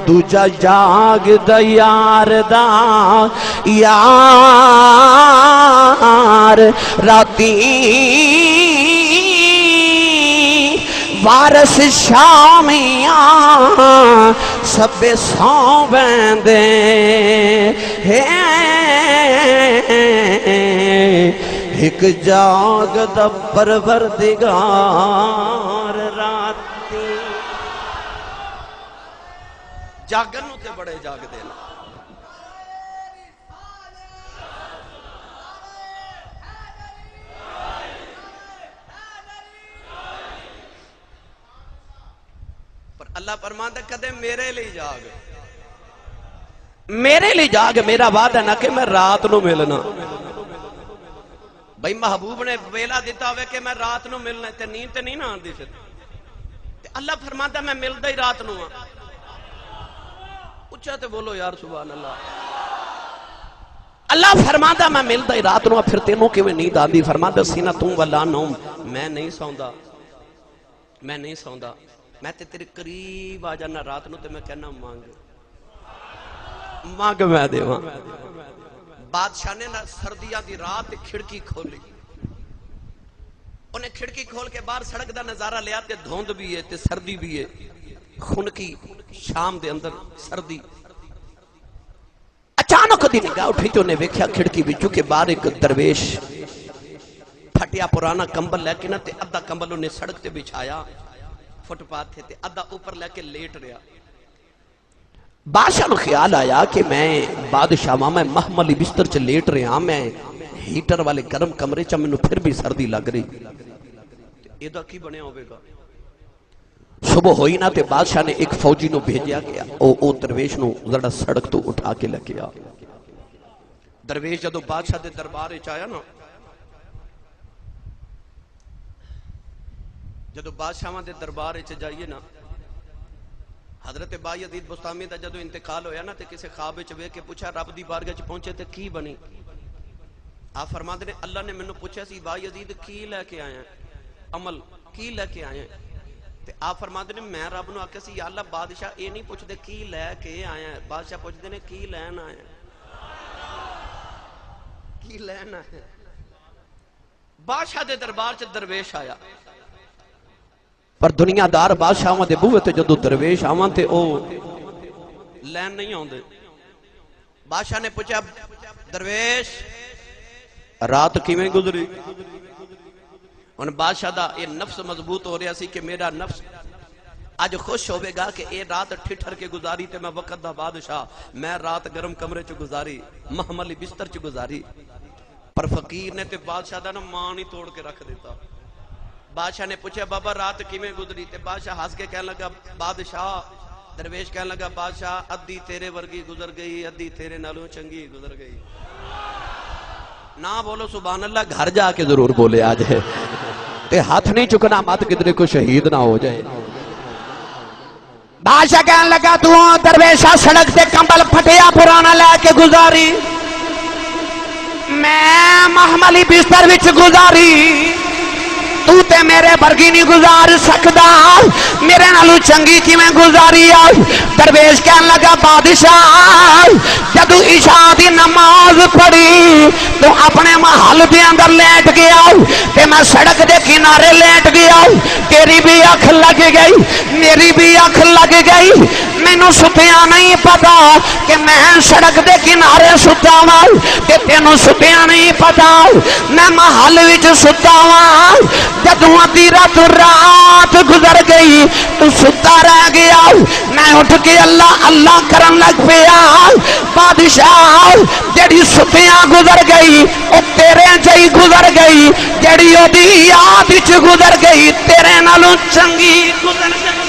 دوجا جاگ دا یار دا یار راتی وارث شامیاں سب سو بیندے ایک جاگ دا پروردگار راتی جاگن تے بڑے جاگ دینا اللہ فرماتا کدے میرے لیے جاگ،
میرے لیے جاگ، میرا وعدہ نہ کہ میں رات نو ملنا.
بھئی محبوب نے ویلا دیتا ہوئے کہ میں رات نو ملنا تے نیند تے نہیں نہ آندی پھر تے اللہ فرماتا میں ملدا ہی رات نو ہاں. اچھا تے بولو یار سبحان اللہ.
اللہ فرماتا میں ملدا ہی رات نو، پھر تینوں کیویں نیند آندی؟ فرماتا سینہ تم ولا نوم،
میں نہیں سوندا، میں نہیں سوندا، میں تے تیرے قریب آ جانا رات نو تے میں کہنا مانگ
مانگ میں دیواں.
بادشاہ نے سردیاں دی رات کھڑکی کھولی، انہیں کھڑکی کھول کے باہر سڑک دا نظارہ لیا تے دھوند بھی ہے تے سردی بھی ہے، خنکی شام دے اندر سردی.
اچانک دی نگاہ اٹھی تو انہیں ویکھیا کھڑکی وچوں کہ باہر ایک درویش پھٹیا پرانا کمبل لے کے نہ تے ادھا کمبل انہیں سڑک تے بچھایا فٹ پاتھ تھے تے ادھا اوپر لے کے لیٹ رہا. بادشاہ نو خیال آیا کہ میں بادشاہ ماں میں محملی بستر چ لیٹ رہا، میں ہیٹر والے گرم کمرے چ مینوں پھر بھی سردی لگ رہی.
ایدہ کی بنیا ہوئے گا؟
صبح ہوئی نہ تے بادشاہ نے ایک فوجی نو بھیجیا گیا، او درویش نو ذرا سڑک تو اٹھا کے لے گیا.
درویش جدو بادشاہ دے دربار وچ آیا نا، جدو بادشاہاں دے دربار وچ جائیے نا، حضرت بایزید بستامی دا جدو انتقال ہویا نا تے کسے خواب وچ ویکھ کے پوچھا رب دی بارگاہ وچ پہنچے تے کی بنی؟ آپ فرماتے نے اللہ نے مینوں پوچھا سی بایزید کی لے کے آیا عمل کی لے کے آیا؟ تے آپ فرماتے نے میں رب نو آکھیا سی یا اللہ بادشاہ اے نہیں پوچھ دے کی لے کے آیا، بادشاہ پوچھ دے نے کی لین آیا، کی لین آیا. بادشاہ دے دربار چ درویش آیا،
پر دنیا دار بادشاہاں دے بوئے تے جدو درویش آواں تے او
لین نہیں ہوندے. بادشاہ نے پوچھا درویش
رات کیویں گزری؟
ان بادشاہ دا یہ نفس مضبوط ہو رہا سی کہ میرا نفس آج خوش ہوئے گا کہ اے رات ٹھٹھر کے گزاری تے میں وقت دا بادشاہ، میں رات گرم کمرے چ گزاری، محملی بستر چ گزاری. پر فقیر نے تے بادشاہ دا نا مان ہی توڑ کے رکھ دیتا. بادشاہ نے پوچھا بابا رات کیویں گزری؟ تے بادشاہ ہنس کے کہنے لگا بادشاہ، درویش کہنے لگا بادشاہ ادھی تیرے ورگی گزر گئی، ادھی تیرے نالوں چنگی گزر گئی. نہ بولو سبحان اللہ،
گھر جا کے ضرور بولے آج ہے تے ہاتھ نہیں چکنا مت کدھر کو شہید نہ ہو جائے. بادشاہ کہنے لگا تو درویشہ سڑک سے کمبل پھٹیا پرانا لے کے گزاری، میں محملی بستر وچ گزاری، تو تے میرے برگی نہیں گزار سکدا، میرے نالو چنگی کی میں گزاری آئی. درویش کہنے لگا بادشاہ جدو عشاء دی نماز پڑھی تو اپنے محل دے اندر لیٹ گیا تے میں سڑک دے کنارے لیٹ گیا، تیری بھی اکھ لگ گئی میری بھی اکھ لگ گئی، مینوں ستیا نہیں پتا کہ میں سڑک دے کنارے ستا ہوں تے تینوں ستیا نہیں پتا میں محل وچ ستا ہوں. جدوں ادھی رات گزر گئی تو ستا رہ گیا، میں اٹھ کے اللہ اللہ کرن لگ پیا. بادشاہ جڑی ستیاں گزر گئی او تیرے جئی گزر گئی، جڑی او دی یاد وچ گزر گئی تیرے نالوں چنگی گزر گئی.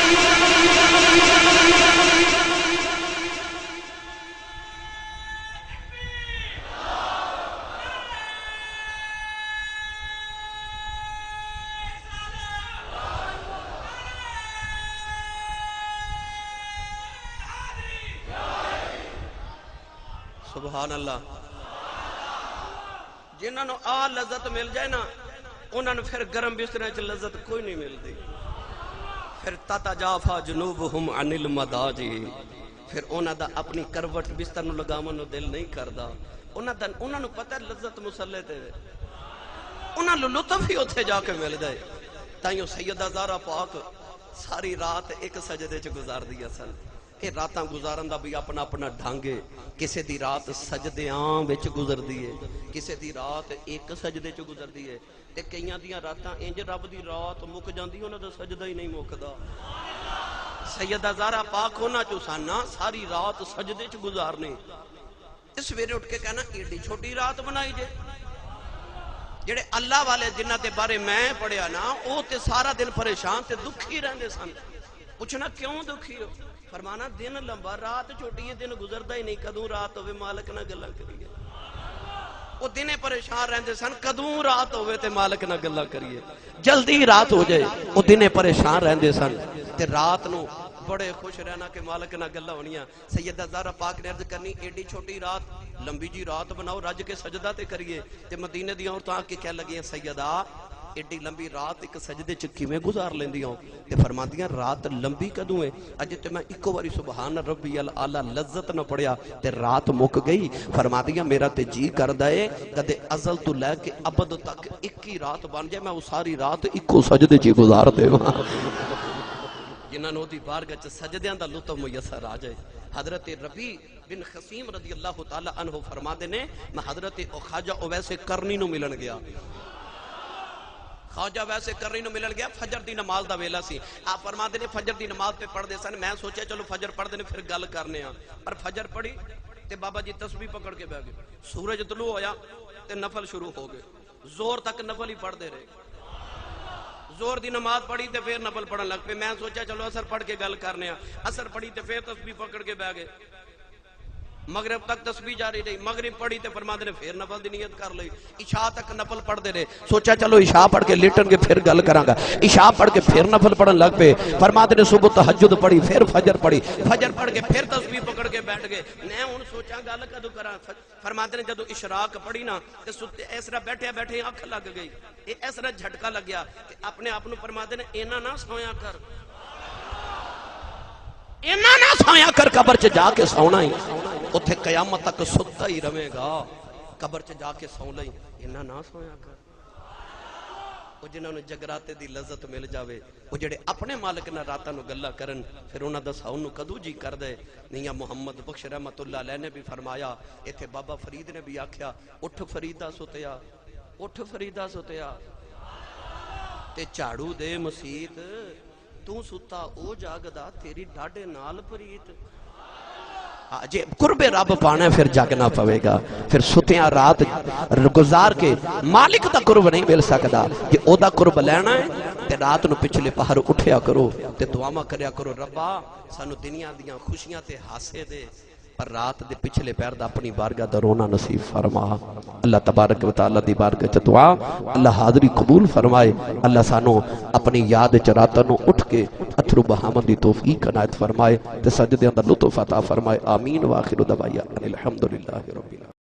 سبحان اللہ. جنہاں نو آ لذت مل جائے نا انہاں نو پھر گرم بسترے چ لذت کوئی نہیں ملتی. پھر تتجافا جنوبہم عن المضاجع، پھر انہاں دا اپنی کروٹ بستر نو لگاون نو دل نہیں کردا. انہاں نو پتہ لذت مسلے تے، انہاں نو لطف ہی اوتھے جا کے مل جائے. تائیوں سیدہ زہرا پاک ساری رات ایک سجدے چ گزار دیا سن. یہ راتاں گزارن دا بھی اپنا اپنا ڈھانگے، کسے دی رات سجدیاں وچ گزر دیئے، کسے دی رات ایک سجدے چ گزر دیئے، تے کئیاں دیاں راتاں انج رب دی رات مک جاندی انہاں دا سجدہ ہی نہیں مکدا. سیدہ زہرا پاک ہونا چو سانا ساری رات سجدے چ گزارنے، تے سویرے اٹھ کے کہنا ایڈی چھوٹی رات بنائی جے. جڑے اللہ والے جنہاں دے بارے میں پڑھیا نا او تے سارا دن پریشان تے دکھی رہندے سن. پوچھنا کیوں دکھی ہو؟ فرمانا دن لمبا رات چھوٹی ہے، دن گزردا ہی نہیں، کدوں رات ہوئے مالک نہ گلاں کریے۔ وہ دنے پریشان رہندے سن، کدوں رات ہوئے تے مالک نہ گلاں کریے، جلدی رات ہو جائے۔ وہ دنے پریشان رہندے سن تے رات نو بڑے خوش رہنا کہ مالک نہ گلاں ہونیاں۔ سیدہ زہرا پاک نے عرض کرنی ایڈی چھوٹی رات، لمبی جی رات بناؤ، رج کے سجدہ تے کریے۔ تے مدینے دی عورتاں آ کے کہہ لگیاں سیدہ ایڈی لمبی رات ایک سجدے چ کیویں گزار لیندی ہوں؟ تے فرماندیاں رات لمبی کدوں ہے؟ اج تے میں اکو واری سبحان ربی الاعلی لذت نہ پڑھیا تے رات مک گئی۔ فرماندیاں میرا تے جی کردا ہے کدے ازل تو لے کے ابد تک ایک ہی رات بن جائے، میں وہ ساری رات اکو سجدے چ گزار دیواں۔ جنہاں نو دی بارگاہ چ سجدیاں دا لطف میسر آ جائے۔ حضرت ربیع بن خثیم رضی اللہ تعالی عنہ فرماندے نے میں حضرت خواجہ اویس کرنی نو ملن گیا۔ خواجہ ویسے کرنی نو ملن گیا، فجر دی نماز دا ویلا سی۔ آپ فرماندے نے فجر دی نماز پہ پڑھ دے سن، میں سوچیا چلو فجر پڑھ دے پھر گل کرنے ہاں، پر فجر پڑھی تے بابا جی تسبیح پکڑ کے بیٹھ گئے۔ سورج طلوع ہویا تے نفل شروع ہو گئے، زور تک نفل ہی پڑھ دے رہے۔ زور دی نماز پڑھی تے پھر نفل پڑھن لگ پے۔ میں سوچیا چلو اثر پڑھ کے گل کرنے ہاں، اثر پڑھی تے پھر تسبیح پکڑ کے بیٹھ گئے۔ مغرب تک تسبیح جاری رہی، مغرب پڑھی تے فرماندے نے پھر نفل دی نیت کر لئی۔ عشاء تک نفل پڑھ دے رہے، سوچا چلو عشاء پڑھ کے لیٹن کے پھر گل کراں گا۔ عشاء پڑھ کے پھر نفل پڑھن لگ پے، فرماندے نے صبح تہجد پڑھی، پھر فجر پڑھی، فجر پڑھ کے پھر تسبیح پکڑ کے بیٹھ گئے۔ میں ہن سوچا گل کدوں کراں؟ فرماندے نے جدوں اشراق پڑھی نا تے ستے اس طرح بیٹھے بیٹھے اکھ لگ گئی، اس طرح جھٹکا لگیا کہ اپنے آپ نو فرماندے نے اینا نہ سویا کر، اینا نہ سویا کر، قبر چ جا کے سونا ہی، اتھے قیامت تک ستا ہی رہے گا، قبر چ جا کے سو لئی، اینا نہ سویا کر۔ وہ جنہوں نے جگراتے دی لذت مل جاوے، وہ جڑے اپنے مالک نہ راتاں نو گلا کرن، پھر انہاں دا ساؤن نو کدو جی کر دے۔ میاں محمد بخش رحمت اللہ علیہ نے بھی فرمایا، ایتھے بابا فرید نے بھی آکھیا اٹھ فریدا ستیا، اٹھ فریدا ستیا تے جھاڑو دے مسیت، تو ستا او جاگدا تیری ڈاڈے نال پریت۔ جے قرب رب پانا ہے پھر جاگنا پوے گا، پھر ستیاں رات گزار کے مالک دا قرب نہیں مل سکدا۔ جے او دا قرب لینا ہے تے رات نو پچھلے پہر اٹھیا کرو تے دعاواں کریا کرو، ربا سانو دنیا دیاں خوشیاں تے ہاسے دے، پر رات دے پچھلے پیر دا اپنی بارگاہ دا رونا نصیب فرما۔ اللہ تبارک و تعالی دی بارگاہ چ دعا اللہ حاضری قبول فرمائے۔ اللہ سانو اپنی یاد چ راتاں نو اٹھ کے اتھرو بہامن دی توفیق عنایت فرمائے تے سجدیاں دا لطف عطا فرمائے۔ آمین۔ وآخر دعوانا الحمدللہ رب العالمین۔